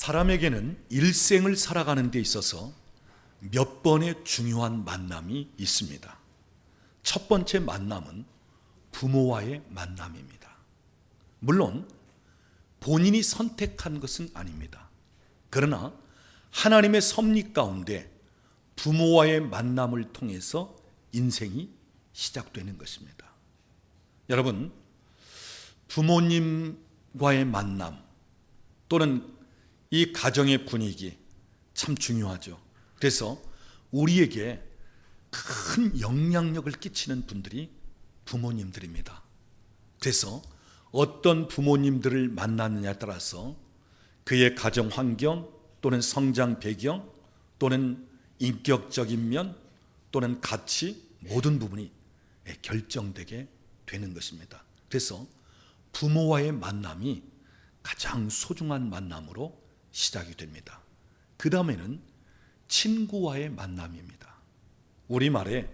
사람에게는 일생을 살아가는 데 있어서 몇 번의 중요한 만남이 있습니다. 첫 번째 만남은 부모와의 만남입니다. 물론 본인이 선택한 것은 아닙니다. 그러나 하나님의 섭리 가운데 부모와의 만남을 통해서 인생이 시작되는 것입니다. 여러분, 부모님과의 만남 또는 이 가정의 분위기 참 중요하죠. 그래서 우리에게 큰 영향력을 끼치는 분들이 부모님들입니다. 그래서 어떤 부모님들을 만나느냐에 따라서 그의 가정 환경 또는 성장 배경 또는 인격적인 면 또는 가치 모든 부분이 결정되게 되는 것입니다. 그래서 부모와의 만남이 가장 소중한 만남으로 시작이 됩니다. 그 다음에는 친구와의 만남입니다. 우리말에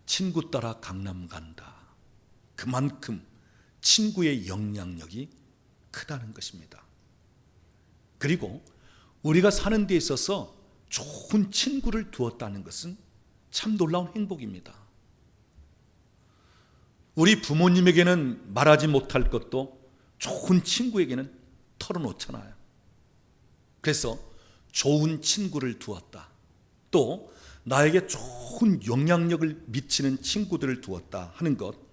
친구 따라 강남 간다. 그만큼 친구의 영향력이 크다는 것입니다. 그리고 우리가 사는 데 있어서 좋은 친구를 두었다는 것은 참 놀라운 행복입니다. 우리 부모님에게는 말하지 못할 것도 좋은 친구에게는 털어놓잖아요. 그래서 좋은 친구를 두었다. 또 나에게 좋은 영향력을 미치는 친구들을 두었다 하는 것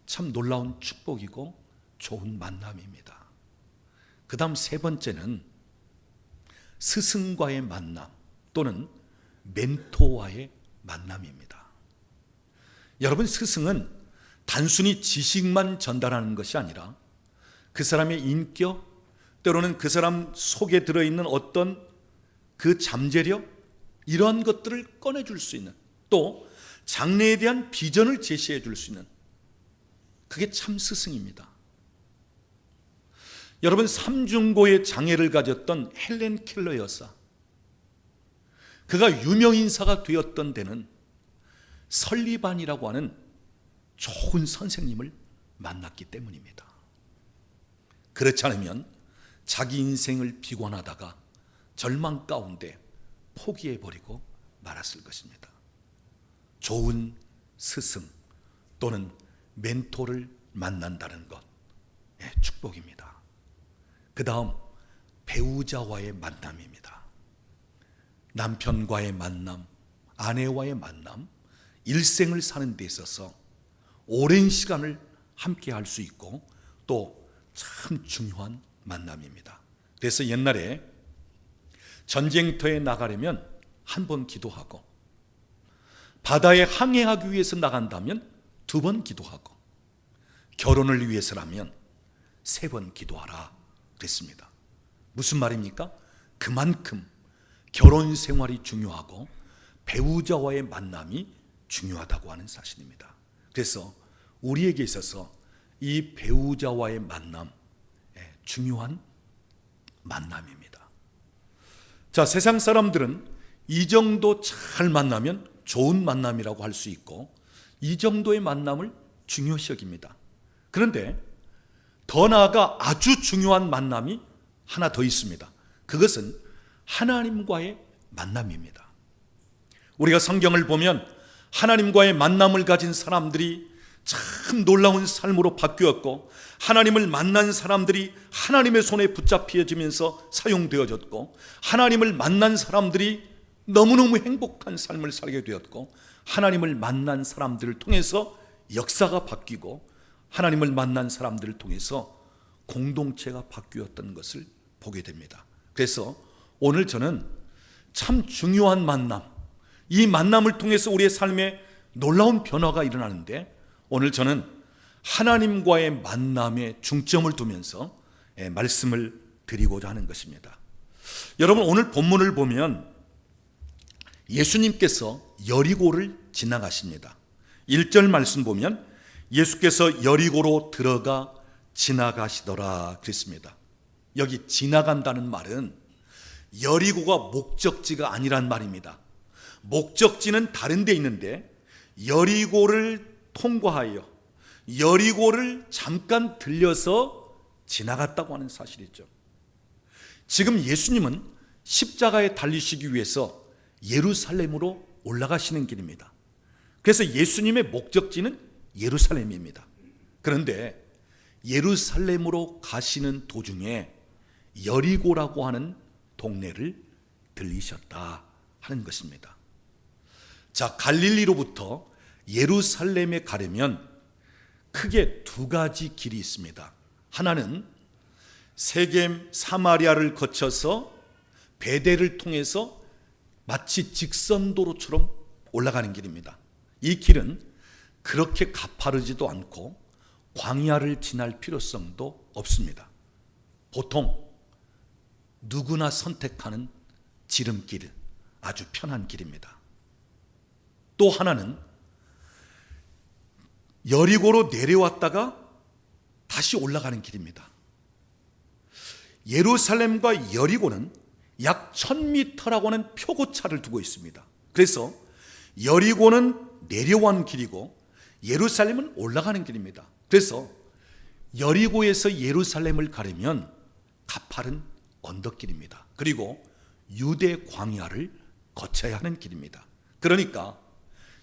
참 놀라운 축복이고 좋은 만남입니다. 그 다음 세 번째는 스승과의 만남 또는 멘토와의 만남입니다. 여러분, 스승은 단순히 지식만 전달하는 것이 아니라 그 사람의 인격 때로는 그 사람 속에 들어있는 어떤 그 잠재력 이러한 것들을 꺼내줄 수 있는 또 장래에 대한 비전을 제시해 줄 수 있는 그게 참 스승입니다. 여러분, 삼중고의 장애를 가졌던 헬렌 켈러 여사, 그가 유명인사가 되었던 데는 설리반이라고 하는 좋은 선생님을 만났기 때문입니다. 그렇지 않으면 자기 인생을 비관하다가 절망 가운데 포기해버리고 말았을 것입니다. 좋은 스승 또는 멘토를 만난다는 것, 축복입니다. 그 다음 배우자와의 만남입니다. 남편과의 만남, 아내와의 만남, 일생을 사는 데 있어서 오랜 시간을 함께 할 수 있고 또 참 중요한 만남입니다. 그래서 옛날에 전쟁터에 나가려면 한 번 기도하고 바다에 항해하기 위해서 나간다면 2번 기도하고 결혼을 위해서라면 3번 기도하라 그랬습니다. 무슨 말입니까? 그만큼 결혼 생활이 중요하고 배우자와의 만남이 중요하다고 하는 사실입니다. 그래서 우리에게 있어서 이 배우자와의 만남, 중요한 만남입니다. 자, 세상 사람들은 이 정도 잘 만나면 좋은 만남이라고 할 수 있고 이 정도의 만남을 중요시 여깁니다. 그런데 더 나아가 아주 중요한 만남이 하나 더 있습니다. 그것은 하나님과의 만남입니다. 우리가 성경을 보면 하나님과의 만남을 가진 사람들이 참 놀라운 삶으로 바뀌었고 하나님을 만난 사람들이 하나님의 손에 붙잡혀지면서 사용되어졌고 하나님을 만난 사람들이 너무너무 행복한 삶을 살게 되었고 하나님을 만난 사람들을 통해서 역사가 바뀌고 하나님을 만난 사람들을 통해서 공동체가 바뀌었던 것을 보게 됩니다. 그래서 오늘 저는 참 중요한 만남, 이 만남을 통해서 우리의 삶에 놀라운 변화가 일어나는데 오늘 저는 하나님과의 만남에 중점을 두면서 말씀을 드리고자 하는 것입니다. 여러분, 오늘 본문을 보면 예수님께서 여리고를 지나가십니다. 1절 말씀 보면 예수께서 여리고로 들어가 지나가시더라 그랬습니다. 여기 지나간다는 말은 여리고가 목적지가 아니란 말입니다. 목적지는 다른 데 있는데 여리고를 통과하여 여리고를 잠깐 들려서 지나갔다고 하는 사실이죠. 지금 예수님은 십자가에 달리시기 위해서 예루살렘으로 올라가시는 길입니다. 그래서 예수님의 목적지는 예루살렘입니다. 그런데 예루살렘으로 가시는 도중에 여리고라고 하는 동네를 들리셨다 하는 것입니다. 자, 갈릴리로부터 예루살렘에 가려면 크게 두 가지 길이 있습니다. 하나는 세겜 사마리아를 거쳐서 베델을 통해서 마치 직선도로처럼 올라가는 길입니다. 이 길은 그렇게 가파르지도 않고 광야를 지날 필요성도 없습니다. 보통 누구나 선택하는 지름길, 아주 편한 길입니다. 또 하나는 여리고로 내려왔다가 다시 올라가는 길입니다. 예루살렘과 여리고는 약 1000m라고 하는 표고차를 두고 있습니다. 그래서 여리고는 내려오는 길이고 예루살렘은 올라가는 길입니다. 그래서 여리고에서 예루살렘을 가려면 가파른 언덕길입니다. 그리고 유대 광야를 거쳐야 하는 길입니다. 그러니까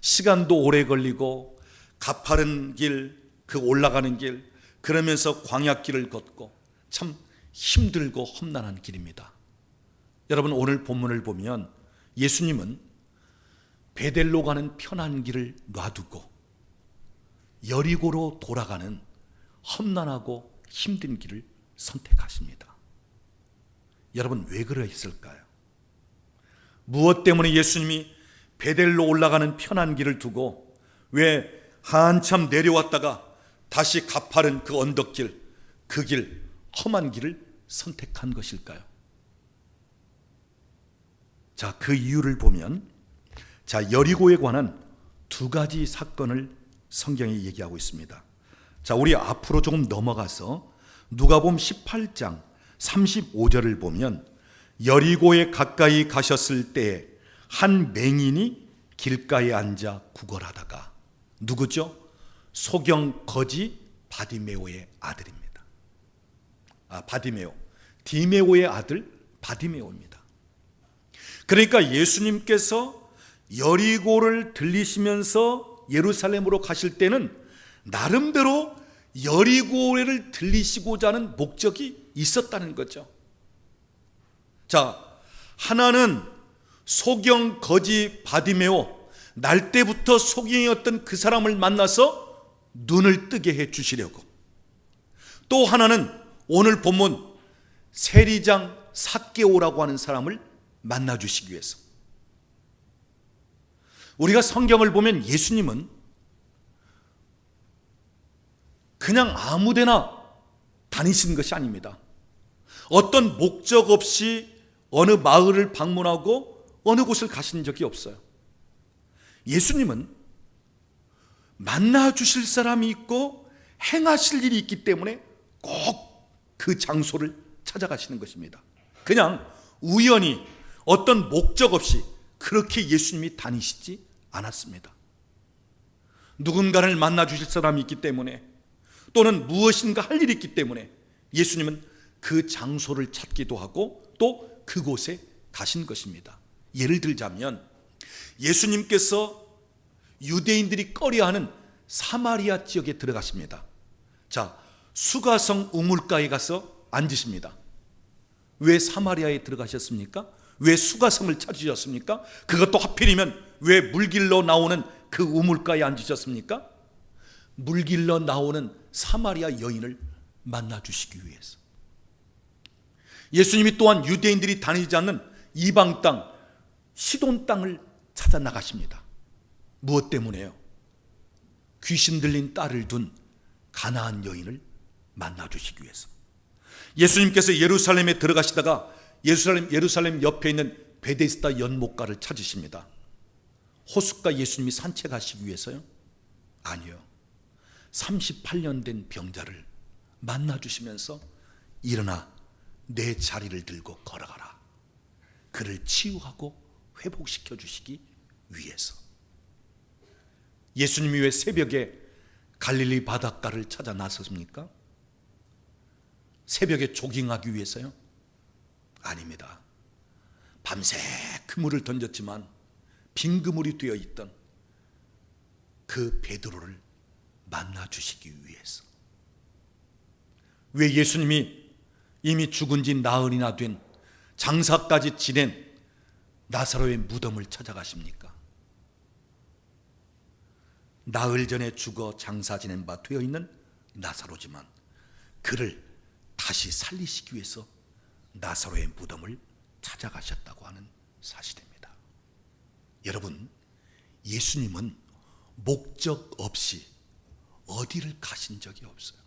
시간도 오래 걸리고 가파른 길, 그 올라가는 길, 그러면서 광야길을 걷고 참 힘들고 험난한 길입니다. 여러분, 오늘 본문을 보면 예수님은 베델로 가는 편한 길을 놔두고 여리고로 돌아가는 험난하고 힘든 길을 선택하십니다. 여러분, 왜 그러했을까요? 무엇 때문에 예수님이 베델로 올라가는 편한 길을 두고 왜 한참 내려왔다가 다시 가파른 그 언덕길, 그 길, 험한 길을 선택한 것일까요? 자, 그 이유를 보면, 자, 여리고에 관한 두 가지 사건을 성경이 얘기하고 있습니다. 자, 우리 앞으로 조금 넘어가서 누가복음 18장 35절을 보면 여리고에 가까이 가셨을 때에 한 맹인이 길가에 앉아 구걸하다가, 누구죠? 소경 거지 바디메오의 아들입니다. 바디메오, 디메오의 아들 바디메오입니다. 그러니까 예수님께서 여리고를 들리시면서 예루살렘으로 가실 때는 나름대로 여리고를 들리시고자 하는 목적이 있었다는 거죠. 자, 하나는 소경 거지 바디메오, 날 때부터 소경이었던 그 사람을 만나서 눈을 뜨게 해 주시려고, 또 하나는 오늘 본문 세리장 삭개오라고 하는 사람을 만나 주시기 위해서. 우리가 성경을 보면 예수님은 그냥 아무데나 다니시는 것이 아닙니다. 어떤 목적 없이 어느 마을을 방문하고 어느 곳을 가신 적이 없어요. 예수님은 만나 주실 사람이 있고 행하실 일이 있기 때문에 꼭 그 장소를 찾아가시는 것입니다. 그냥 우연히 어떤 목적 없이 그렇게 예수님이 다니시지 않았습니다. 누군가를 만나 주실 사람이 있기 때문에, 또는 무엇인가 할 일이 있기 때문에 예수님은 그 장소를 찾기도 하고 또 그곳에 가신 것입니다. 예를 들자면 예수님께서 유대인들이 꺼려하는 사마리아 지역에 들어가십니다. 자, 수가성 우물가에 가서 앉으십니다. 왜 사마리아에 들어가셨습니까? 왜 수가성을 찾으셨습니까? 그것도 하필이면 왜 물길로 나오는 그 우물가에 앉으셨습니까? 물길로 나오는 사마리아 여인을 만나 주시기 위해서. 예수님이 또한 유대인들이 다니지 않는 이방 땅, 시돈 땅을 찾아 나가십니다. 무엇 때문에요? 귀신 들린 딸을 둔 가나안 여인을 만나 주시기 위해서. 예수님께서 예루살렘에 들어가시다가 예루살렘 옆에 있는 베데스다 연못가를 찾으십니다. 호숫가 예수님이 산책하시기 위해서요? 아니요. 38년 된 병자를 만나 주시면서 일어나 내 자리를 들고 걸어가라, 그를 치유하고 회복시켜 주시기 위해서. 예수님이 왜 새벽에 갈릴리 바닷가를 찾아 나섰습니까? 새벽에 조깅하기 위해서요? 아닙니다. 밤새 그물을 던졌지만 빈 그물이 되어 있던 그 베드로를 만나 주시기 위해서. 왜 예수님이 이미 죽은 지 나흘이나 된 장사까지 지낸 나사로의 무덤을 찾아가십니까? 나흘 전에 죽어 장사 지낸 바 되어 있는 나사로지만 그를 다시 살리시기 위해서 나사로의 무덤을 찾아가셨다고 하는 사실입니다. 여러분, 예수님은 목적 없이 어디를 가신 적이 없어요.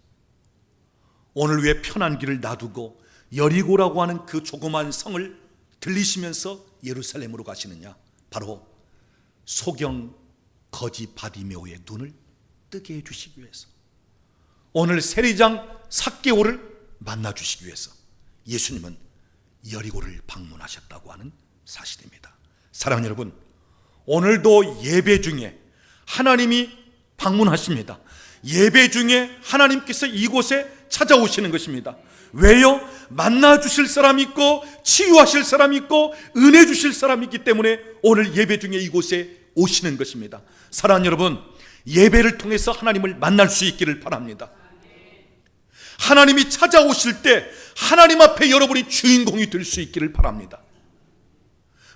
오늘 왜 편한 길을 놔두고 여리고라고 하는 그 조그만 성을 들리시면서 예루살렘으로 가시느냐? 바로 소경 거지 바디메오의 눈을 뜨게 해주시기 위해서, 오늘 세리장 삭개오를 만나 주시기 위해서 예수님은 여리고를 방문하셨다고 하는 사실입니다. 사랑하는 여러분, 오늘도 예배 중에 하나님이 방문하십니다. 예배 중에 하나님께서 이곳에 찾아오시는 것입니다. 왜요? 만나 주실 사람이 있고 치유하실 사람이 있고 은혜 주실 사람이 있기 때문에 오늘 예배 중에 이곳에 오시는 것입니다. 사랑하는 여러분, 예배를 통해서 하나님을 만날 수 있기를 바랍니다. 하나님이 찾아오실 때 하나님 앞에 여러분이 주인공이 될 수 있기를 바랍니다.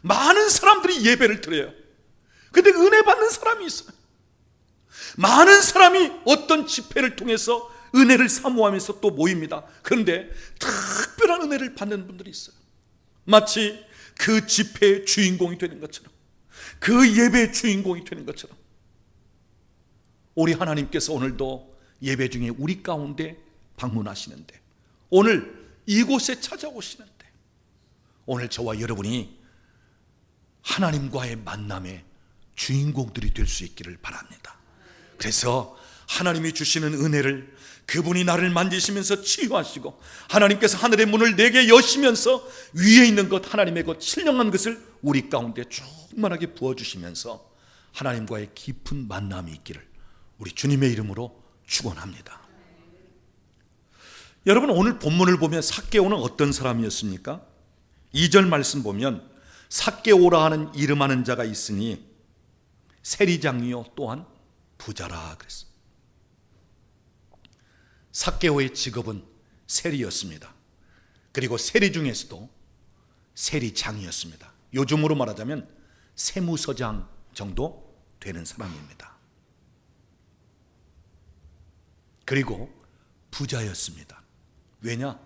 많은 사람들이 예배를 드려요. 근데 은혜 받는 사람이 있어요. 많은 사람이 어떤 집회를 통해서 은혜를 사모하면서 또 모입니다. 그런데 특별한 은혜를 받는 분들이 있어요. 마치 그 집회의 주인공이 되는 것처럼, 그 예배의 주인공이 되는 것처럼, 우리 하나님께서 오늘도 예배 중에 우리 가운데 방문하시는데, 오늘 이곳에 찾아오시는데, 오늘 저와 여러분이 하나님과의 만남의 주인공들이 될 수 있기를 바랍니다. 그래서 하나님이 주시는 은혜를, 그분이 나를 만지시면서 치유하시고 하나님께서 하늘의 문을 내게 여시면서 위에 있는 것, 하나님의 것, 신령한 것을 우리 가운데 충만하게 부어주시면서 하나님과의 깊은 만남이 있기를 우리 주님의 이름으로 축원합니다. 여러분, 오늘 본문을 보면 삭개오는 어떤 사람이었습니까? 2절 말씀 보면 삭개오라 하는 이름하는 자가 있으니 세리장이요 또한 부자라 그랬어요. 삭개오의 직업은 세리였습니다. 그리고 세리 중에서도 세리장이었습니다. 요즘으로 말하자면 세무서장 정도 되는 사람입니다. 그리고 부자였습니다. 왜냐?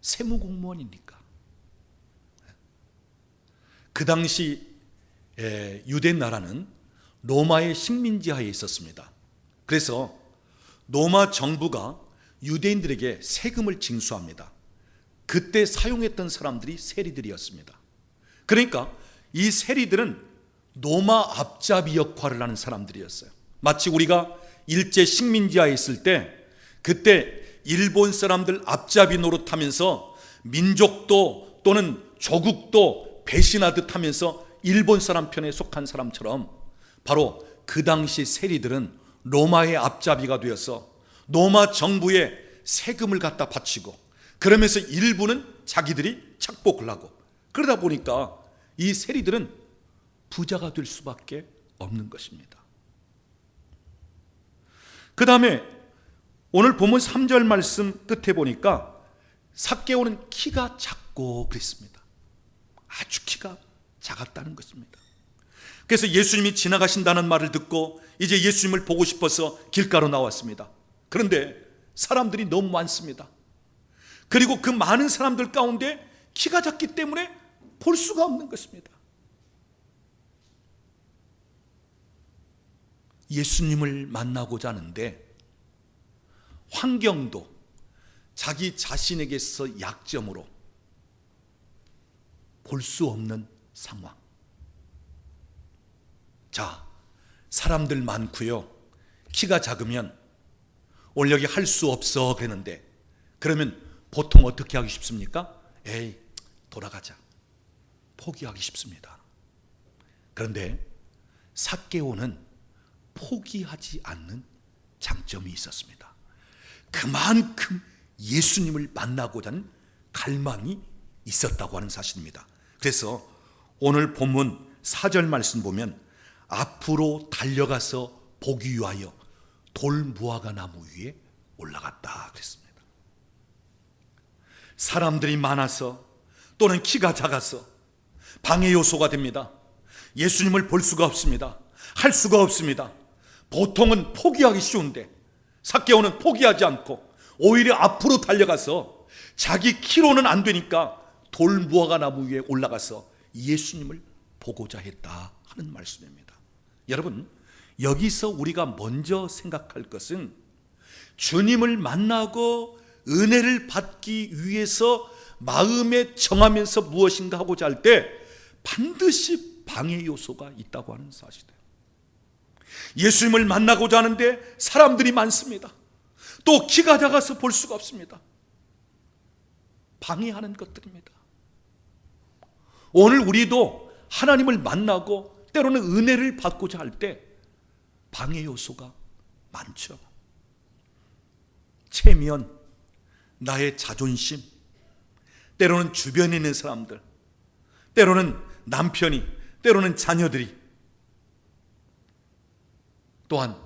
세무공무원이니까. 그 당시 유대 나라는 로마의 식민지하에 있었습니다. 그래서 로마 정부가 유대인들에게 세금을 징수합니다. 그때 사용했던 사람들이 세리들이었습니다. 그러니까 이 세리들은 로마 앞잡이 역할을 하는 사람들이었어요. 마치 우리가 일제 식민지하에 있을 때 그때 일본 사람들 앞잡이 노릇하면서 민족도 또는 조국도 배신하듯 하면서 일본 사람 편에 속한 사람처럼, 바로 그 당시 세리들은 로마의 앞잡이가 되어서 로마 정부에 세금을 갖다 바치고, 그러면서 일부는 자기들이 착복을 하고, 그러다 보니까 이 세리들은 부자가 될 수밖에 없는 것입니다. 그 다음에 오늘 본문 3절 말씀 끝에 보니까 삭개오는 키가 작고 그랬습니다. 아주 키가 작았다는 것입니다. 그래서 예수님이 지나가신다는 말을 듣고 이제 예수님을 보고 싶어서 길가로 나왔습니다. 그런데 사람들이 너무 많습니다. 그리고 그 많은 사람들 가운데 키가 작기 때문에 볼 수가 없는 것입니다. 예수님을 만나고자 하는데 환경도 자기 자신에게서 약점으로 볼 수 없는 상황. 자, 사람들 많고요, 키가 작으면 오늘 여기 할 수 없어 그랬는데, 그러면 보통 어떻게 하기 쉽습니까? 에이, 돌아가자, 포기하기 쉽습니다. 그런데 삭개오는 포기하지 않는 장점이 있었습니다. 그만큼 예수님을 만나고자 하는 갈망이 있었다고 하는 사실입니다. 그래서 오늘 본문 4절 말씀 보면 앞으로 달려가서 보기 위하여 돌무화과 나무 위에 올라갔다 그랬습니다. 사람들이 많아서 또는 키가 작아서 방해 요소가 됩니다. 예수님을 볼 수가 없습니다. 할 수가 없습니다. 보통은 포기하기 쉬운데 삭개오는 포기하지 않고 오히려 앞으로 달려가서 자기 키로는 안 되니까 돌무화과 나무 위에 올라가서 예수님을 보고자 했다 하는 말씀입니다. 여러분, 여기서 우리가 먼저 생각할 것은 주님을 만나고 은혜를 받기 위해서 마음에 정하면서 무엇인가 하고자 할 때 반드시 방해 요소가 있다고 하는 사실이에요. 예수님을 만나고자 하는데 사람들이 많습니다. 또 키가 작아서 볼 수가 없습니다. 방해하는 것들입니다. 오늘 우리도 하나님을 만나고 때로는 은혜를 받고자 할 때 방해 요소가 많죠. 체면, 나의 자존심, 때로는 주변에 있는 사람들, 때로는 남편이, 때로는 자녀들이, 또한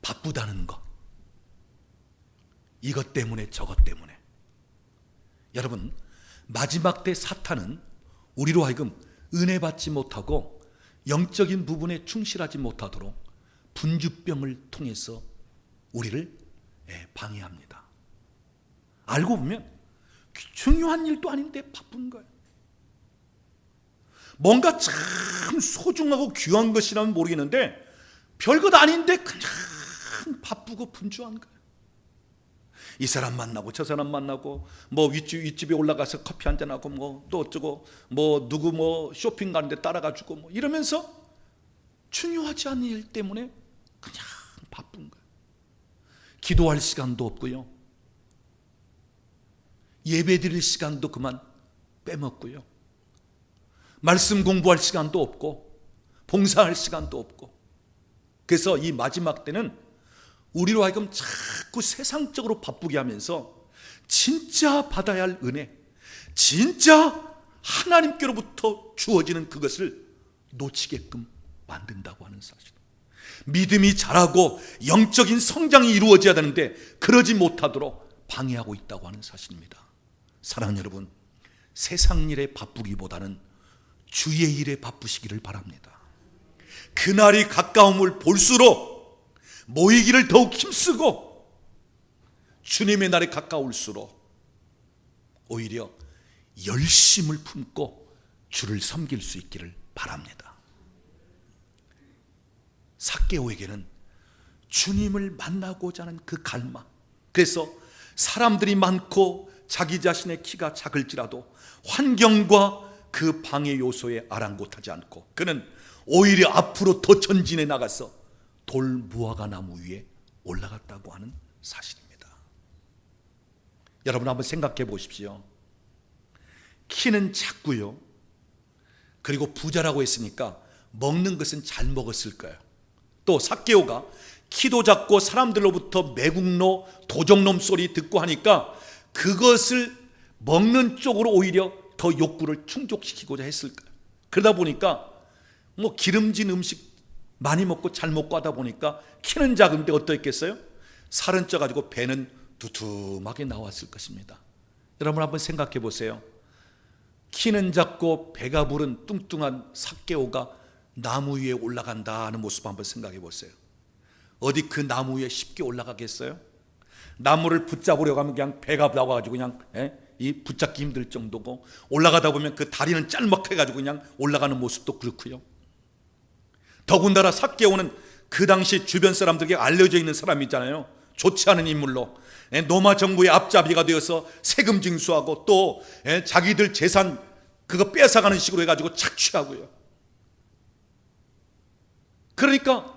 바쁘다는 것, 이것 때문에 저것 때문에. 여러분, 마지막 때 사탄은 우리로 하여금 은혜 받지 못하고 영적인 부분에 충실하지 못하도록 분주병을 통해서 우리를 방해합니다. 알고 보면 중요한 일도 아닌데 바쁜 거예요. 뭔가 참 소중하고 귀한 것이라면 모르겠는데 별것 아닌데 그냥 바쁘고 분주한 거예요. 이 사람 만나고 저 사람 만나고 뭐 윗집에 올라가서 커피 한잔하고 뭐 또 어쩌고 뭐 누구 뭐 쇼핑 가는데 따라가지고 뭐 이러면서 중요하지 않은 일 때문에 그냥 바쁜 거예요. 기도할 시간도 없고요. 예배 드릴 시간도 그만 빼먹고요. 말씀 공부할 시간도 없고 봉사할 시간도 없고. 그래서 이 마지막 때는 우리로 하여금 자꾸 세상적으로 바쁘게 하면서 진짜 받아야 할 은혜, 진짜 하나님께로부터 주어지는 그것을 놓치게끔 만든다고 하는 사실. 믿음이 자라고 영적인 성장이 이루어져야 되는데 그러지 못하도록 방해하고 있다고 하는 사실입니다. 사랑하는 여러분, 세상 일에 바쁘기보다는 주의 일에 바쁘시기를 바랍니다. 그날이 가까움을 볼수록 모이기를 더욱 힘쓰고 주님의 날이 가까울수록 오히려 열심을 품고 주를 섬길 수 있기를 바랍니다. 삭개오에게는 주님을 만나고자 하는 그 갈망, 그래서 사람들이 많고 자기 자신의 키가 작을지라도 환경과 그 방해 요소에 아랑곳하지 않고 그는 오히려 앞으로 더 전진해 나가서 돌무화과 나무 위에 올라갔다고 하는 사실입니다. 여러분 한번 생각해 보십시오. 키는 작고요. 그리고 부자라고 했으니까 먹는 것은 잘 먹었을 거예요. 또 삭개오가 키도 작고 사람들로부터 매국노, 도적놈 소리 듣고 하니까 그것을 먹는 쪽으로 오히려 더 욕구를 충족시키고자 했을 거예요. 그러다 보니까 뭐 기름진 음식 많이 먹고 잘 먹고 하다 보니까 키는 작은데 어떠했겠어요? 살은 쪄가지고 배는 두툼하게 나왔을 것입니다. 여러분 한번 생각해 보세요. 키는 작고 배가 부른 뚱뚱한 삭개오가 나무 위에 올라간다는 모습 한번 생각해 보세요. 어디 그 나무 위에 쉽게 올라가겠어요? 나무를 붙잡으려고 하면 그냥 배가 나와가지고 그냥 이 붙잡기 힘들 정도고, 올라가다 보면 그 다리는 짤막해가지고 그냥 올라가는 모습도 그렇고요. 더군다나 삭개오는 그 당시 주변 사람들에게 알려져 있는 사람이잖아요. 좋지 않은 인물로 로마 정부의 앞잡이가 되어서 세금 징수하고 또 자기들 재산 그거 뺏어가는 식으로 해가지고 착취하고요. 그러니까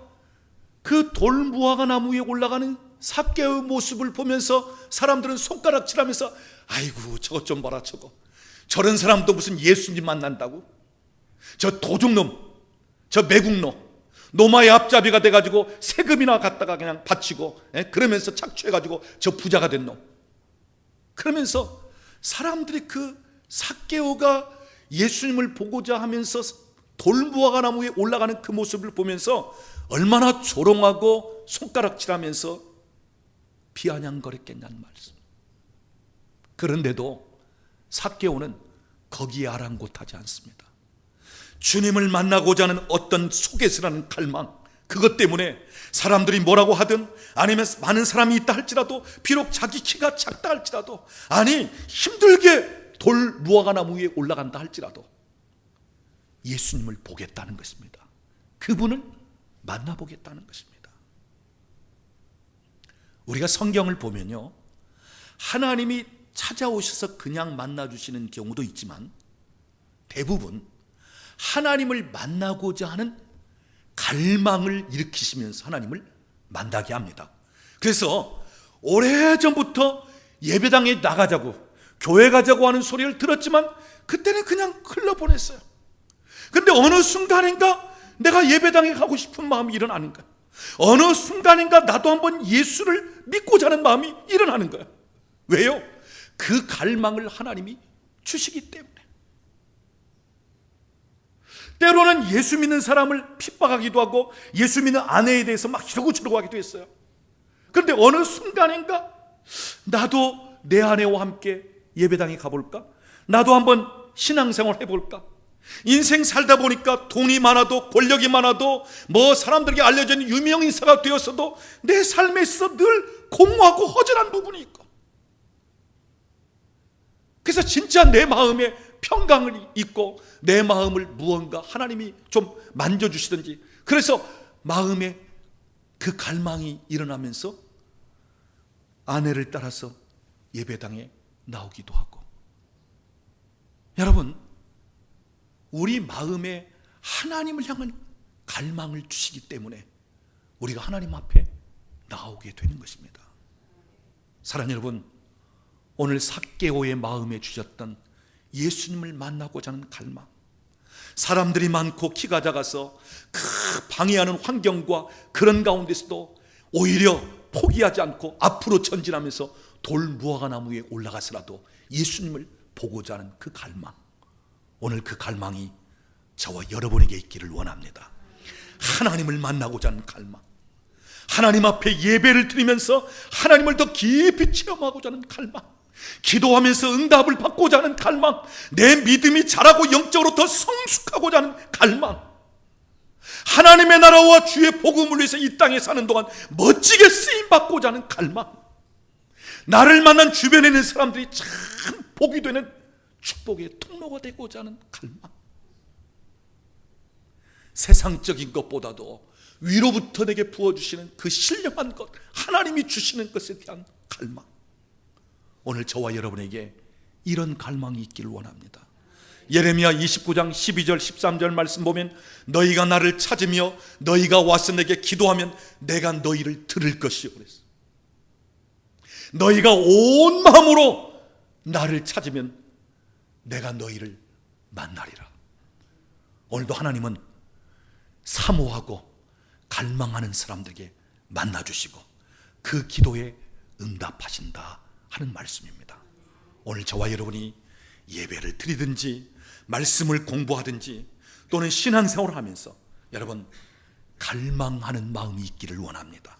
그 돌무화과 나무 위에 올라가는 삭개오의 모습을 보면서 사람들은 손가락질하면서 아이고 저것 좀 봐라, 저거 저런 사람도 무슨 예수님 만난다고? 저 도둑놈, 저 매국노, 노마의 앞잡이가 돼가지고 세금이나 갖다가 그냥 바치고 그러면서 착취해가지고 저 부자가 된 놈. 그러면서 사람들이 그 삭개오가 예수님을 보고자 하면서 돌무화과 나무에 올라가는 그 모습을 보면서 얼마나 조롱하고 손가락질하면서 비아냥거렸겠냐는 말씀. 그런데도 삭개오는 거기에 아랑곳하지 않습니다. 주님을 만나고자 하는 어떤 속에서라는 갈망, 그것 때문에 사람들이 뭐라고 하든, 아니면 많은 사람이 있다 할지라도, 비록 자기 키가 작다 할지라도, 아니 힘들게 돌 무화과 나무 위에 올라간다 할지라도 예수님을 보겠다는 것입니다. 그분을 만나보겠다는 것입니다. 우리가 성경을 보면요, 하나님이 찾아오셔서 그냥 만나주시는 경우도 있지만 대부분 하나님을 만나고자 하는 갈망을 일으키시면서 하나님을 만나게 합니다. 그래서 오래전부터 예배당에 나가자고, 교회 가자고 하는 소리를 들었지만 그때는 그냥 흘러보냈어요. 근데 어느 순간인가 내가 예배당에 가고 싶은 마음이 일어나는 거야. 어느 순간인가 나도 한번 예수를 믿고자 하는 마음이 일어나는 거야. 왜요? 그 갈망을 하나님이 주시기 때문에. 때로는 예수 믿는 사람을 핍박하기도 하고 예수 믿는 아내에 대해서 막 이러고 저러고 하기도 했어요. 그런데 어느 순간인가 나도 내 아내와 함께 예배당에 가볼까? 나도 한번 신앙생활 해볼까? 인생 살다 보니까 돈이 많아도 권력이 많아도 뭐 사람들에게 알려진 유명 인사가 되었어도 내 삶에 있어서 늘 공허하고 허전한 부분이 있고, 그래서 진짜 내 마음에 평강을 잊고 내 마음을 무언가 하나님이 좀 만져주시든지, 그래서 마음에 그 갈망이 일어나면서 아내를 따라서 예배당에 나오기도 하고. 여러분, 우리 마음에 하나님을 향한 갈망을 주시기 때문에 우리가 하나님 앞에 나오게 되는 것입니다. 사랑하는 여러분, 오늘 삭개오의 마음에 주셨던 예수님을 만나고자 하는 갈망, 사람들이 많고 키가 작아서 그 방해하는 환경과 그런 가운데서도 오히려 포기하지 않고 앞으로 전진하면서 돌 무화과 나무에 올라가서라도 예수님을 보고자 하는 그 갈망, 오늘 그 갈망이 저와 여러분에게 있기를 원합니다. 하나님을 만나고자 하는 갈망, 하나님 앞에 예배를 드리면서 하나님을 더 깊이 체험하고자 하는 갈망, 기도하면서 응답을 받고자 하는 갈망, 내 믿음이 자라고 영적으로 더 성숙하고자 하는 갈망, 하나님의 나라와 주의 복음을 위해서 이 땅에 사는 동안 멋지게 쓰임받고자 하는 갈망, 나를 만난 주변에 있는 사람들이 참 복이 되는 축복의 통로가 되고자 하는 갈망, 세상적인 것보다도 위로부터 내게 부어주시는 그 신령한 것, 하나님이 주시는 것에 대한 갈망, 오늘 저와 여러분에게 이런 갈망이 있기를 원합니다. 예레미야 29장 12절 13절 말씀 보면, 너희가 나를 찾으며 너희가 와서 내게 기도하면 내가 너희를 들을 것이요 그랬어. 너희가 온 마음으로 나를 찾으면 내가 너희를 만나리라. 오늘도 하나님은 사모하고 갈망하는 사람들에게 만나주시고 그 기도에 응답하신다 하는 말씀입니다. 오늘 저와 여러분이 예배를 드리든지 말씀을 공부하든지 또는 신앙생활을 하면서 여러분 갈망하는 마음이 있기를 원합니다.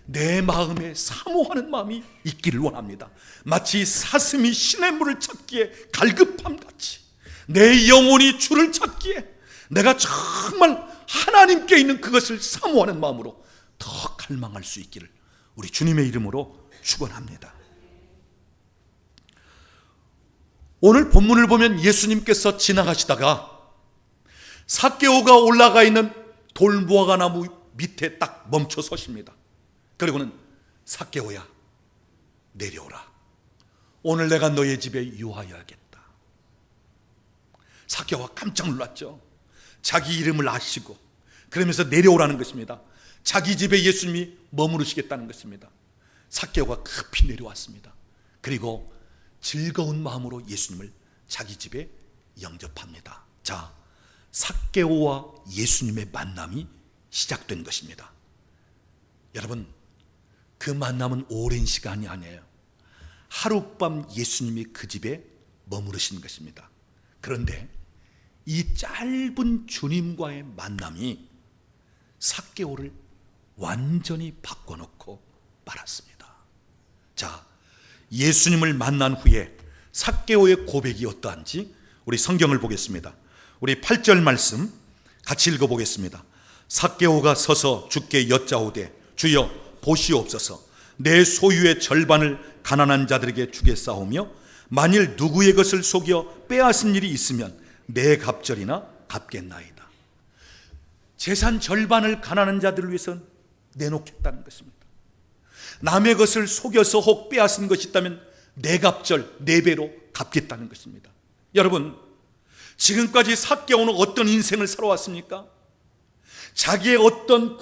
내 마음에 사모하는 마음이 있기를 원합니다. 마치 사슴이 시냇물을 찾기에 갈급함 같이 내 영혼이 주를 찾기에 내가 정말 하나님께 있는 그것을 사모하는 마음으로 더 갈망할 수 있기를 우리 주님의 이름으로 축원합니다. 오늘 본문을 보면 예수님께서 지나가시다가 삭개오가 올라가 있는 돌무화과 나무 밑에 딱 멈춰 서십니다. 그리고는 삭개오야 내려오라. 오늘 내가 너의 집에 유하여야겠다. 삭개오가 깜짝 놀랐죠. 자기 이름을 아시고 그러면서 내려오라는 것입니다. 자기 집에 예수님이 머무르시겠다는 것입니다. 삭개오가 급히 내려왔습니다. 그리고 즐거운 마음으로 예수님을 자기 집에 영접합니다. 자, 삭개오와 예수님의 만남이 시작된 것입니다. 여러분, 그 만남은 오랜 시간이 아니에요. 하룻밤 예수님이 그 집에 머무르신 것입니다. 그런데 이 짧은 주님과의 만남이 삭개오를 완전히 바꿔놓고 말았습니다. 자, 예수님을 만난 후에 삭개오의 고백이 어떠한지 우리 성경을 보겠습니다. 우리 8절 말씀 같이 읽어보겠습니다. 삭개오가 서서 주께 여짜오되 주여 보시옵소서, 내 소유의 절반을 가난한 자들에게 주겠사오며 만일 누구의 것을 속여 빼앗은 일이 있으면 내 갑절이나 갚겠나이다. 재산 절반을 가난한 자들을 위해서 내놓겠다는 것입니다. 남의 것을 속여서 혹 빼앗은 것이 있다면 내 갑절 4배로 갚겠다는 것입니다. 여러분, 지금까지 삭개오는 어떤 인생을 살아왔습니까? 자기의 어떤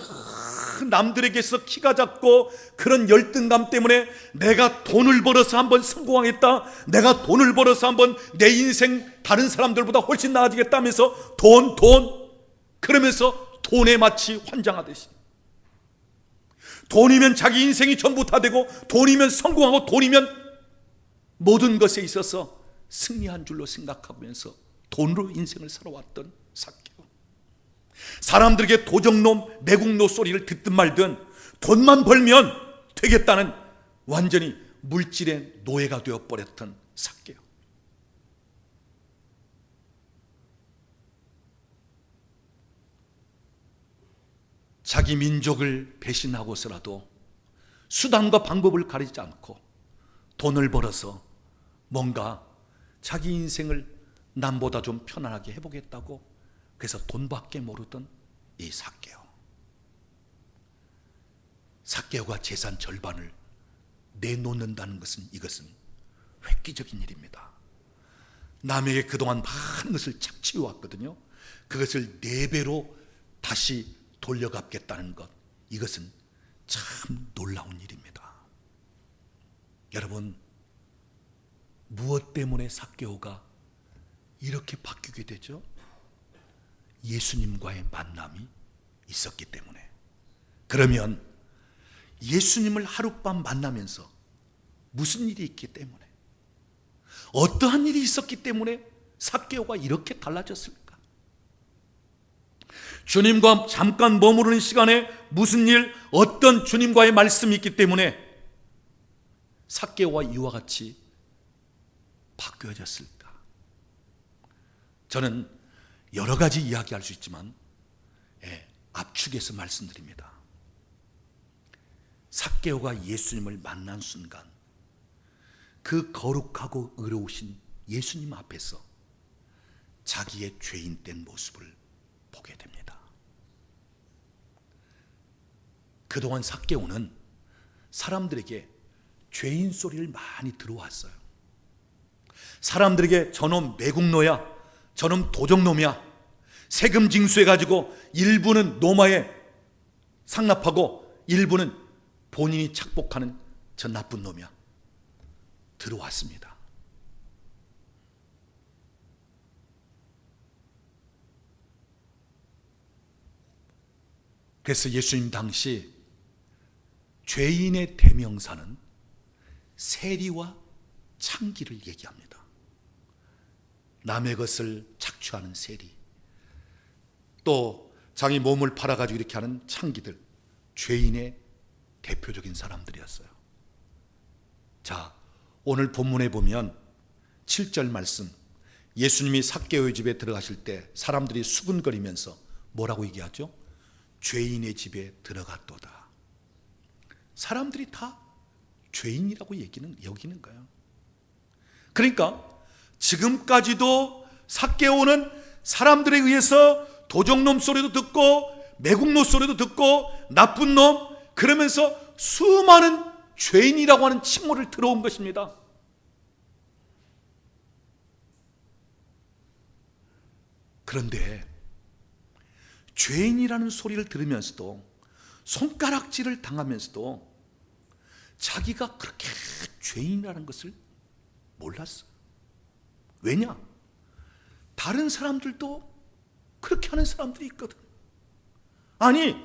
남들에게서 키가 작고 그런 열등감 때문에 내가 돈을 벌어서 한번 성공하겠다, 내가 돈을 벌어서 한번 내 인생 다른 사람들보다 훨씬 나아지겠다 하면서 돈 그러면서 돈에 마치 환장하듯이, 돈이면 자기 인생이 전부 다 되고 돈이면 성공하고 돈이면 모든 것에 있어서 승리한 줄로 생각하면서 돈으로 인생을 살아왔던 삭개오. 사람들에게 도적놈, 매국노 소리를 듣든 말든 돈만 벌면 되겠다는 완전히 물질의 노예가 되어버렸던 삭개오. 자기 민족을 배신하고서라도 수단과 방법을 가리지 않고 돈을 벌어서 뭔가 자기 인생을 남보다 좀 편안하게 해보겠다고, 그래서 돈밖에 모르던 이 삭개오. 삭개오가 재산 절반을 내놓는다는 것은, 이것은 획기적인 일입니다. 남에게 그동안 많은 것을 착취해왔거든요. 그것을 4배로 다시 돌려갚겠다는 것, 이것은 참 놀라운 일입니다. 여러분, 무엇 때문에 삭개오가 이렇게 바뀌게 되죠? 예수님과의 만남이 있었기 때문에. 그러면 예수님을 하룻밤 만나면서 무슨 일이 있기 때문에, 어떠한 일이 있었기 때문에 삭개오가 이렇게 달라졌을까? 주님과 잠깐 머무르는 시간에 무슨 일, 어떤 주님과의 말씀이 있기 때문에 삭개오와 이와 같이 바뀌어졌을까? 저는 여러 가지 이야기할 수 있지만 압축해서 말씀드립니다. 삭개오가 예수님을 만난 순간 그 거룩하고 의로우신 예수님 앞에서 자기의 죄인된 모습을 보게 됩니다. 그동안 삭개오는 사람들에게 죄인 소리를 많이 들어왔어요. 사람들에게 저놈 매국노야, 저놈 도적놈이야, 세금 징수해가지고 일부는 노마에 상납하고 일부는 본인이 착복하는 저 나쁜 놈이야, 들어왔습니다. 그래서 예수님 당시 죄인의 대명사는 세리와 창기를 얘기합니다. 남의 것을 착취하는 세리, 또 자기 몸을 팔아가지고 이렇게 하는 창기들, 죄인의 대표적인 사람들이었어요. 자, 오늘 본문에 보면 7절 말씀, 예수님이 삭개오의 집에 들어가실 때 사람들이 수군거리면서 뭐라고 얘기하죠? 죄인의 집에 들어갔도다. 사람들이 다 죄인이라고 여기는 거예요. 그러니까 지금까지도 삭개오는 사람들에 의해서 도적놈 소리도 듣고 매국노 소리도 듣고 나쁜 놈, 그러면서 수많은 죄인이라고 하는 칭호를 들어온 것입니다. 그런데 죄인이라는 소리를 들으면서도, 손가락질을 당하면서도 자기가 그렇게 죄인이라는 것을 몰랐어. 왜냐? 다른 사람들도 그렇게 하는 사람들이 있거든. 아니,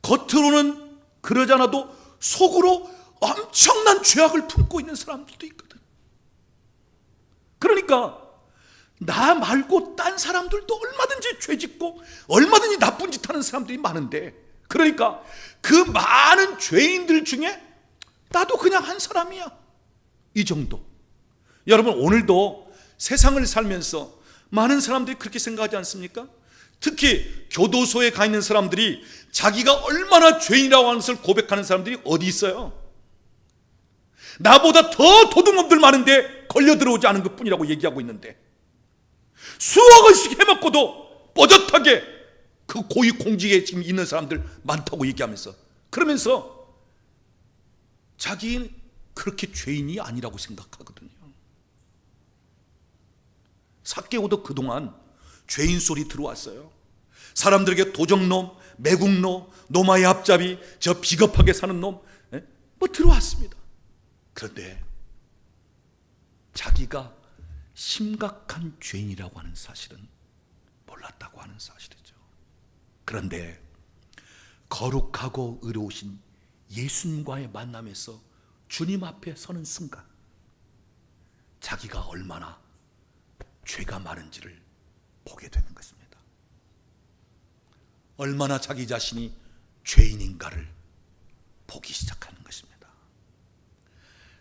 겉으로는 그러지 않아도 속으로 엄청난 죄악을 품고 있는 사람들도 있거든. 그러니까 그러니까 나 말고 딴 사람들도 얼마든지 죄 짓고 얼마든지 나쁜 짓 하는 사람들이 많은데, 그러니까 그 많은 죄인들 중에 나도 그냥 한 사람이야, 이 정도. 여러분, 오늘도 세상을 살면서 많은 사람들이 그렇게 생각하지 않습니까? 특히 교도소에 가 있는 사람들이 자기가 얼마나 죄인이라고 하는 것을 고백하는 사람들이 어디 있어요? 나보다 더 도둑놈들 많은데 걸려 들어오지 않은 것뿐이라고 얘기하고 있는데, 수억 원씩 해먹고도 뻗젓하게 그 고위 공직에 지금 있는 사람들 많다고 얘기하면서, 그러면서 자기는 그렇게 죄인이 아니라고 생각하거든요. 삭개오도 그동안 죄인 소리 들어왔어요. 사람들에게 도적놈, 매국노, 노마의 앞잡이, 저 비겁하게 사는 놈, 뭐 들어왔습니다. 그런데 자기가 심각한 죄인이라고 하는 사실은 몰랐다고 하는 사실이죠. 그런데 거룩하고 의로우신 예수님과의 만남에서 주님 앞에 서는 순간 자기가 얼마나 죄가 많은지를 보게 되는 것입니다. 얼마나 자기 자신이 죄인인가를 보기 시작하는 것입니다.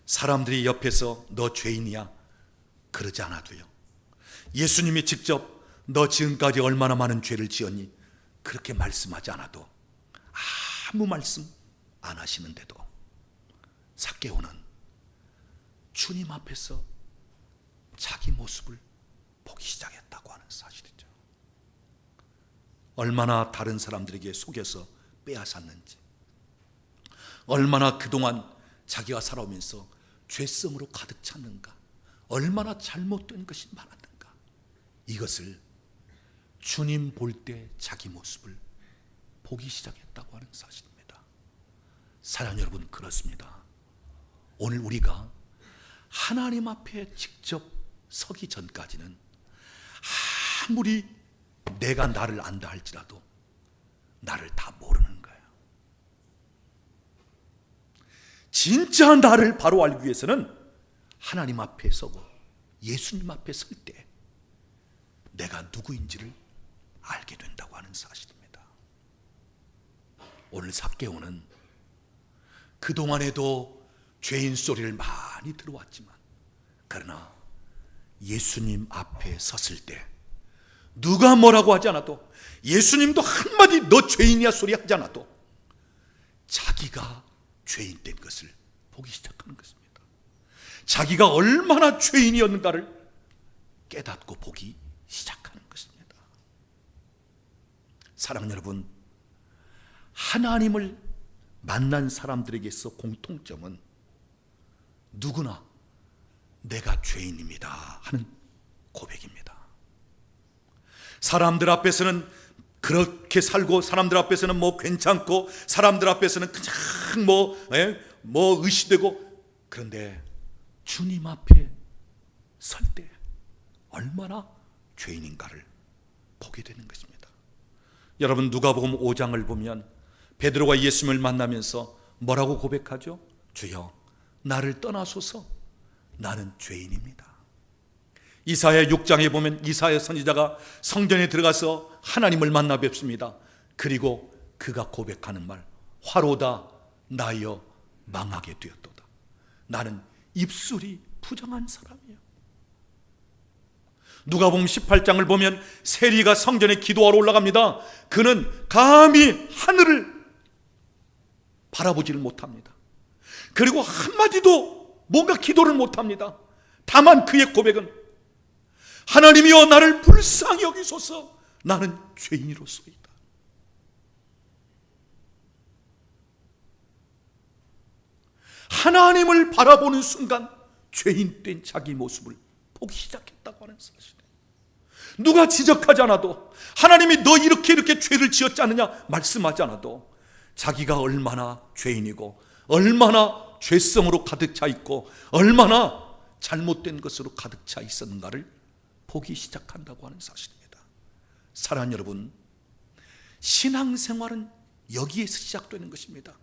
사람들이 옆에서 너 죄인이야 그러지 않아도요, 예수님이 직접 너 지금까지 얼마나 많은 죄를 지었니 그렇게 말씀하지 않아도, 아무 말씀 안 하시는데도 삭개오는 주님 앞에서 자기 모습을 보기 시작했다고 하는 사실이죠. 얼마나 다른 사람들에게 속여서 빼앗았는지, 얼마나 그동안 자기가 살아오면서 죄성으로 가득 찼는가, 얼마나 잘못된 것이 많았는가, 이것을 주님 볼 때 자기 모습을 보기 시작했다고 하는 사실입니다. 사랑하는 여러분, 그렇습니다. 오늘 우리가 하나님 앞에 직접 서기 전까지는 아무리 내가 나를 안다 할지라도 나를 다 모르는 거예요. 진짜 나를 바로 알기 위해서는 하나님 앞에 서고 예수님 앞에 설 때 내가 누구인지를 알게 된다고 하는 사실입니다. 오늘 삭개오는 그동안에도 죄인 소리를 많이 들어왔지만, 그러나 예수님 앞에 섰을 때 누가 뭐라고 하지 않아도, 예수님도 한마디 너 죄인이야 소리 하지 않아도 자기가 죄인 된 것을 보기 시작하는 것입니다. 자기가 얼마나 죄인이었는가를 깨닫고 보기 시작하는 것입니다. 사랑하는 여러분, 하나님을 만난 사람들에게서 공통점은 누구나 내가 죄인입니다 하는 고백입니다. 사람들 앞에서는 그렇게 살고, 사람들 앞에서는 뭐 괜찮고, 사람들 앞에서는 그냥 뭐 의시되고, 그런데 주님 앞에 설 때 얼마나 죄인인가를 보게 되는 것입니다. 여러분, 누가복음 5장을 보면 베드로가 예수님을 만나면서 뭐라고 고백하죠? 주여, 나를 떠나소서, 나는 죄인입니다. 이사야 6장에 보면 이사야 선지자가 성전에 들어가서 하나님을 만나 뵙습니다. 그리고 그가 고백하는 말, 화로다 나여 망하게 되었도다. 나는 입술이 부정한 사람이야. 누가복음 18장을 보면 세리가 성전에 기도하러 올라갑니다. 그는 감히 하늘을 바라보지를 못합니다. 그리고 한마디도 뭔가 기도를 못합니다. 다만 그의 고백은 하나님이여 나를 불쌍히 여기소서, 나는 죄인으로소이다. 하나님을 바라보는 순간 죄인 된 자기 모습을 보기 시작했다고 하는 사실이에요. 누가 지적하지 않아도, 하나님이 너 이렇게 죄를 지었지 않느냐 말씀하지 않아도 자기가 얼마나 죄인이고 얼마나 죄성으로 가득 차 있고 얼마나 잘못된 것으로 가득 차 있었는가를 보기 시작한다고 하는 사실입니다. 사랑하는 여러분, 신앙생활은 여기에서 시작되는 것입니다.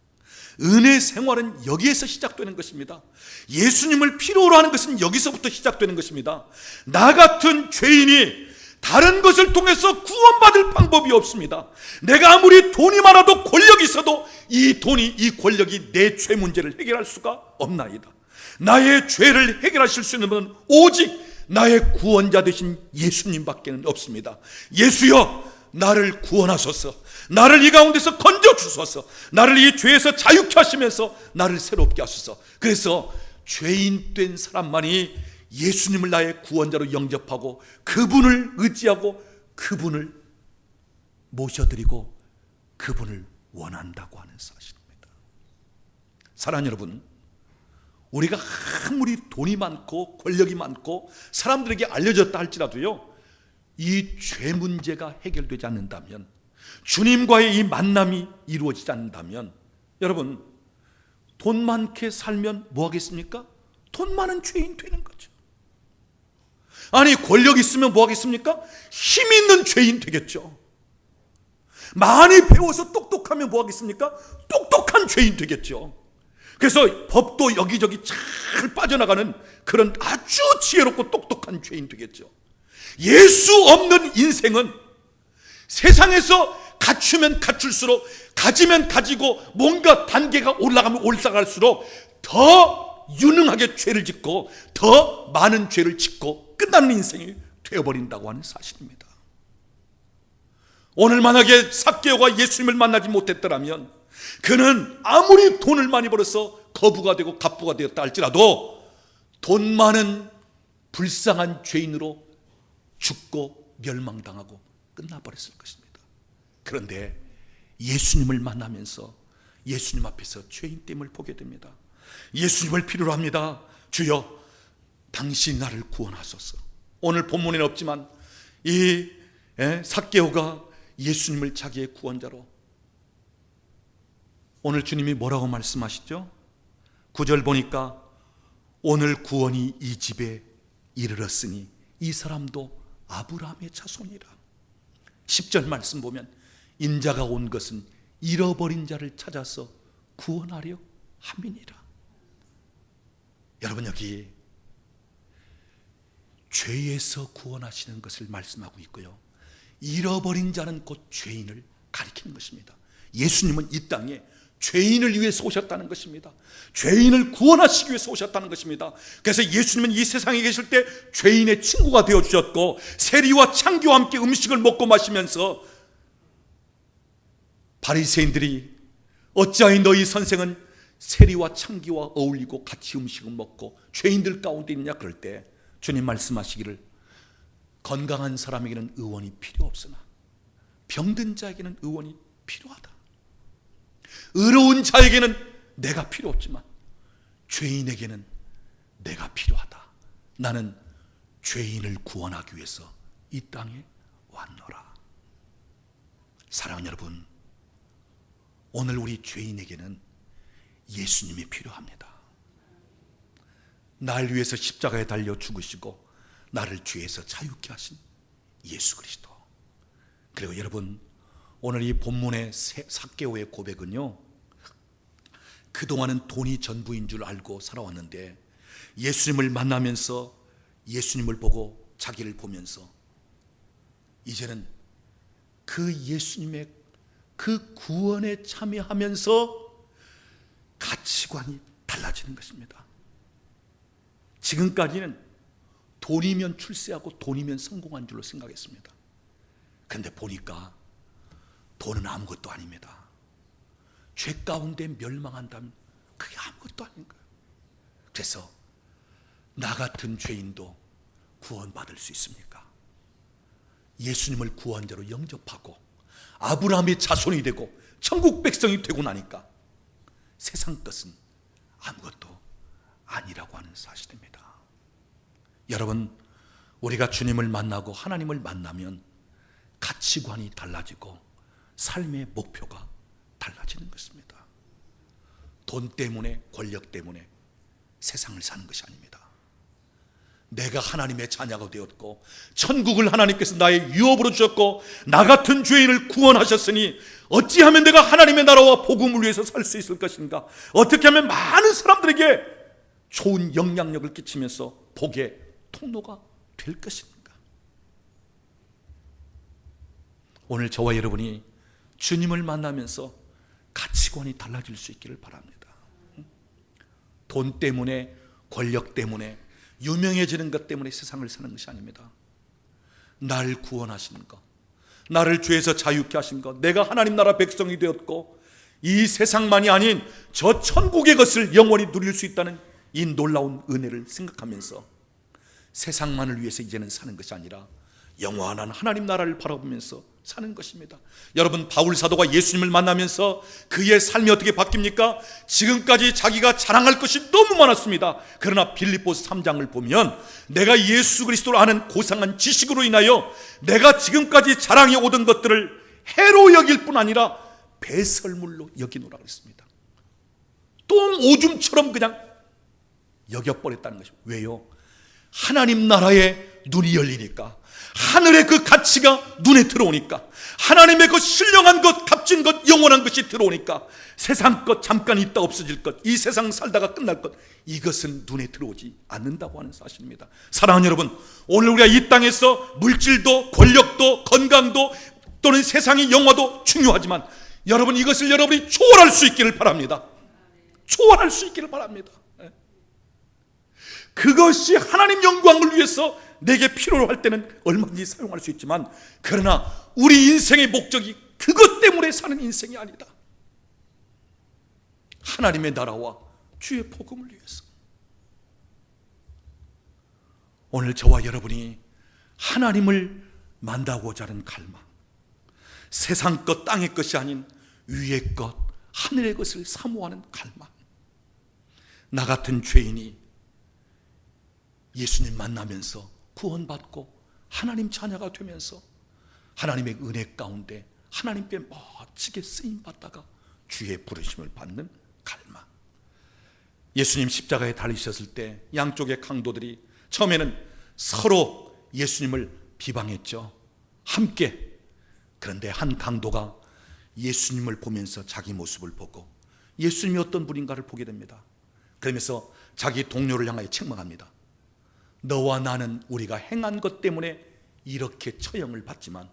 은혜 생활은 여기에서 시작되는 것입니다. 예수님을 필요로 하는 것은 여기서부터 시작되는 것입니다. 나 같은 죄인이 다른 것을 통해서 구원받을 방법이 없습니다. 내가 아무리 돈이 많아도 권력이 있어도 이 돈이, 이 권력이 내 죄 문제를 해결할 수가 없나이다. 나의 죄를 해결하실 수 있는 분은 오직 나의 구원자 되신 예수님밖에는 없습니다. 예수여, 나를 구원하소서. 나를 이 가운데서 건져주소서. 나를 이 죄에서 자유케 하시면서 나를 새롭게 하소서. 그래서 죄인 된 사람만이 예수님을 나의 구원자로 영접하고 그분을 의지하고 그분을 모셔드리고 그분을 원한다고 하는 사실입니다. 사랑하는 여러분, 우리가 아무리 돈이 많고 권력이 많고 사람들에게 알려졌다 할지라도요, 이 죄 문제가 해결되지 않는다면, 주님과의 이 만남이 이루어지지 않는다면, 여러분, 돈 많게 살면 뭐 하겠습니까? 돈 많은 죄인 되는 거죠. 아니, 권력 있으면 뭐 하겠습니까? 힘 있는 죄인 되겠죠. 많이 배워서 똑똑하면 뭐 하겠습니까? 똑똑한 죄인 되겠죠. 그래서 법도 여기저기 잘 빠져나가는 그런 아주 지혜롭고 똑똑한 죄인 되겠죠. 예수 없는 인생은 세상에서 갖추면 갖출수록, 가지면 가지고 뭔가 단계가 올라가면 올라갈수록 더 유능하게 죄를 짓고 더 많은 죄를 짓고 끝나는 인생이 되어버린다고 하는 사실입니다. 오늘 만약에 삭개오가 예수님을 만나지 못했더라면 그는 아무리 돈을 많이 벌어서 거부가 되고 갑부가 되었다 할지라도 돈 많은 불쌍한 죄인으로 죽고 멸망당하고 끝나버렸을 것입니다. 그런데 예수님을 만나면서 예수님 앞에서 죄인됨을 보게 됩니다. 예수님을 필요로 합니다. 주여, 당신 나를 구원하소서. 오늘 본문에는 없지만 이 삭개오가 예수님을 자기의 구원자로, 오늘 주님이 뭐라고 말씀하시죠? 9절 보니까 오늘 구원이 이 집에 이르렀으니 이 사람도 아브라함의 자손이라. 10절 말씀 보면 인자가 온 것은 잃어버린 자를 찾아서 구원하려 함이니라. 여러분, 여기 죄에서 구원하시는 것을 말씀하고 있고요, 잃어버린 자는 곧 죄인을 가리키는 것입니다. 예수님은 이 땅에 죄인을 위해서 오셨다는 것입니다. 죄인을 구원하시기 위해서 오셨다는 것입니다. 그래서 예수님은 이 세상에 계실 때 죄인의 친구가 되어주셨고 세리와 창기와 함께 음식을 먹고 마시면서 바리새인들이 어찌하여 너희 선생은 세리와 창기와 어울리고 같이 음식을 먹고 죄인들 가운데 있느냐 그럴 때 주님 말씀하시기를 건강한 사람에게는 의원이 필요 없으나 병든 자에게는 의원이 필요하다. 의로운 자에게는 내가 필요 없지만 죄인에게는 내가 필요하다. 나는 죄인을 구원하기 위해서 이 땅에 왔노라. 사랑하는 여러분, 오늘 우리 죄인에게는 예수님이 필요합니다. 날 위해서 십자가에 달려 죽으시고 나를 죄에서 자유케 하신 예수 그리스도. 그리고 여러분, 오늘 이 본문의 삭개오의 고백은요, 그동안은 돈이 전부인 줄 알고 살아왔는데 예수님을 만나면서 예수님을 보고 자기를 보면서 이제는 그 예수님의 그 구원에 참여하면서 가치관이 달라지는 것입니다. 지금까지는 돈이면 출세하고 돈이면 성공한 줄로 생각했습니다. 그런데 보니까 돈은 아무것도 아닙니다. 죄 가운데 멸망한다면 그게 아무것도 아닌 거예요. 그래서 나 같은 죄인도 구원받을 수 있습니까? 예수님을 구원자로 영접하고 아브라함의 자손이 되고 천국 백성이 되고 나니까 세상 것은 아무것도 아니라고 하는 사실입니다. 여러분, 우리가 주님을 만나고 하나님을 만나면 가치관이 달라지고 삶의 목표가 달라지는 것입니다. 돈 때문에, 권력 때문에 세상을 사는 것이 아닙니다. 내가 하나님의 자녀가 되었고 천국을 하나님께서 나의 유업으로 주셨고 나 같은 죄인을 구원하셨으니 어찌하면 내가 하나님의 나라와 복음을 위해서 살 수 있을 것인가? 어떻게 하면 많은 사람들에게 좋은 영향력을 끼치면서 복의 통로가 될 것인가? 오늘 저와 여러분이 주님을 만나면서 가치관이 달라질 수 있기를 바랍니다. 돈 때문에, 권력 때문에, 유명해지는 것 때문에 세상을 사는 것이 아닙니다. 날 구원하신 것, 나를 죄에서 자유케 하신 것, 내가 하나님 나라 백성이 되었고 이 세상만이 아닌 저 천국의 것을 영원히 누릴 수 있다는 이 놀라운 은혜를 생각하면서 세상만을 위해서 이제는 사는 것이 아니라 영원한 하나님 나라를 바라보면서 사는 것입니다. 여러분, 바울 사도가 예수님을 만나면서 그의 삶이 어떻게 바뀝니까? 지금까지 자기가 자랑할 것이 너무 많았습니다. 그러나 빌립보서 3장을 보면 내가 예수 그리스도를 아는 고상한 지식으로 인하여 내가 지금까지 자랑해 오던 것들을 해로 여길 뿐 아니라 배설물로 여기노라 그랬습니다. 똥 오줌처럼 그냥 여겨버렸다는 것입니다. 왜요? 하나님 나라에 눈이 열리니까, 하늘의 그 가치가 눈에 들어오니까, 하나님의 그 신령한 것, 값진 것, 영원한 것이 들어오니까 세상 것 잠깐 있다 없어질 것, 이 세상 살다가 끝날 것, 이것은 눈에 들어오지 않는다고 하는 사실입니다. 사랑하는 여러분, 오늘 우리가 이 땅에서 물질도 권력도 건강도 또는 세상의 영화도 중요하지만 여러분, 이것을 여러분이 초월할 수 있기를 바랍니다. 초월할 수 있기를 바랍니다. 그것이 하나님 영광을 위해서 내게 필요로 할 때는 얼마든지 사용할 수 있지만, 그러나 우리 인생의 목적이 그것 때문에 사는 인생이 아니다. 하나님의 나라와 주의 복음을 위해서. 오늘 저와 여러분이 하나님을 만나고자 하는 갈망, 세상 것 땅의 것이 아닌 위의 것 하늘의 것을 사모하는 갈망, 나 같은 죄인이 예수님 만나면서 구원받고 하나님 자녀가 되면서 하나님의 은혜 가운데 하나님께 멋지게 쓰임받다가 주의 부르심을 받는 갈망. 예수님 십자가에 달리셨을 때 양쪽의 강도들이 처음에는 서로 예수님을 비방했죠. 함께. 그런데 한 강도가 예수님을 보면서 자기 모습을 보고 예수님이 어떤 분인가를 보게 됩니다. 그러면서 자기 동료를 향하여 책망합니다. 너와 나는 우리가 행한 것 때문에 이렇게 처형을 받지만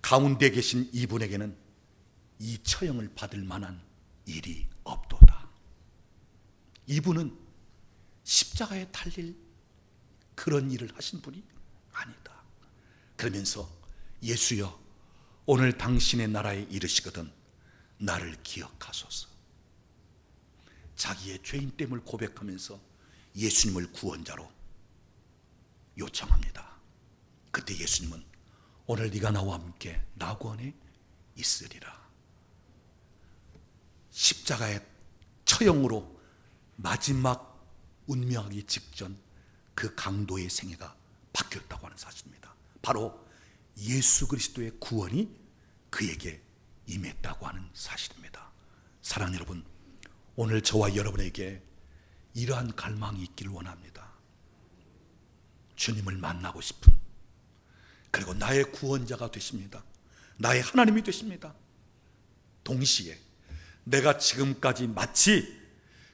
가운데 계신 이분에게는 이 처형을 받을 만한 일이 없도다. 이분은 십자가에 달릴 그런 일을 하신 분이 아니다. 그러면서 예수여, 오늘 당신의 나라에 이르시거든 나를 기억하소서. 자기의 죄인됨을 고백하면서 예수님을 구원자로 요청합니다. 그때 예수님은 오늘 네가 나와 함께 낙원에 있으리라. 십자가의 처형으로 마지막 운명하기 직전 그 강도의 생애가 바뀌었다고 하는 사실입니다. 바로 예수 그리스도의 구원이 그에게 임했다고 하는 사실입니다. 사랑하는 여러분, 오늘 저와 여러분에게 이러한 갈망이 있기를 원합니다. 주님을 만나고 싶은, 그리고 나의 구원자가 되십니다. 나의 하나님이 되십니다. 동시에 내가 지금까지 마치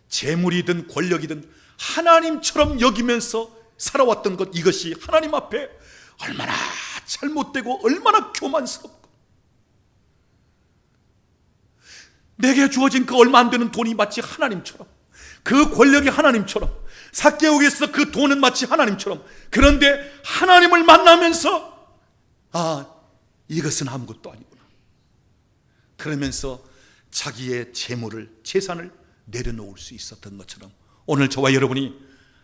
재물이든 권력이든 하나님처럼 여기면서 살아왔던 것, 이것이 하나님 앞에 얼마나 잘못되고 얼마나 교만스럽고, 내게 주어진 그 얼마 안 되는 돈이 마치 하나님처럼, 그 권력이 하나님처럼, 삭개옥에서 그 돈은 마치 하나님처럼, 그런데 하나님을 만나면서 이것은 아무것도 아니구나, 그러면서 자기의 재물을, 재산을 내려놓을 수 있었던 것처럼 오늘 저와 여러분이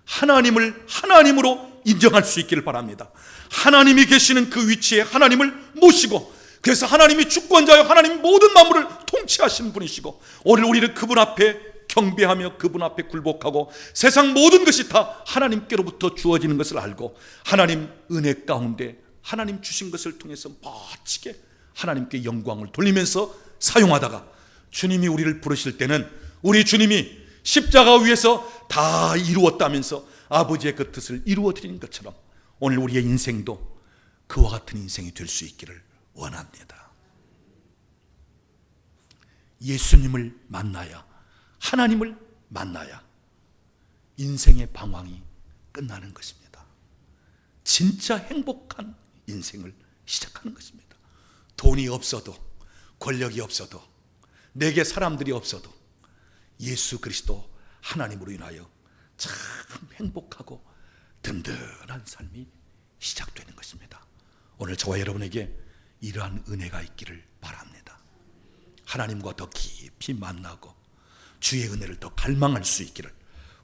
하나님을 하나님으로 인정할 수 있기를 바랍니다. 하나님이 계시는 그 위치에 하나님을 모시고, 그래서 하나님이 주권자여 하나님 모든 만물을 통치하시는 분이시고, 오늘 우리는 그분 앞에 경배하며 그분 앞에 굴복하고 세상 모든 것이 다 하나님께로부터 주어지는 것을 알고 하나님 은혜 가운데 하나님 주신 것을 통해서 멋지게 하나님께 영광을 돌리면서 사용하다가 주님이 우리를 부르실 때는 우리 주님이 십자가 위에서 다 이루었다면서 아버지의 그 뜻을 이루어 드리는 것처럼 오늘 우리의 인생도 그와 같은 인생이 될 수 있기를 원합니다. 예수님을 만나야, 하나님을 만나야 인생의 방황이 끝나는 것입니다. 진짜 행복한 인생을 시작하는 것입니다. 돈이 없어도, 권력이 없어도, 내게 사람들이 없어도 예수 그리스도 하나님으로 인하여 참 행복하고 든든한 삶이 시작되는 것입니다. 오늘 저와 여러분에게 이러한 은혜가 있기를 바랍니다. 하나님과 더 깊이 만나고 주의 은혜를 더 갈망할 수 있기를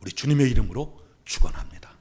우리 주님의 이름으로 축원합니다.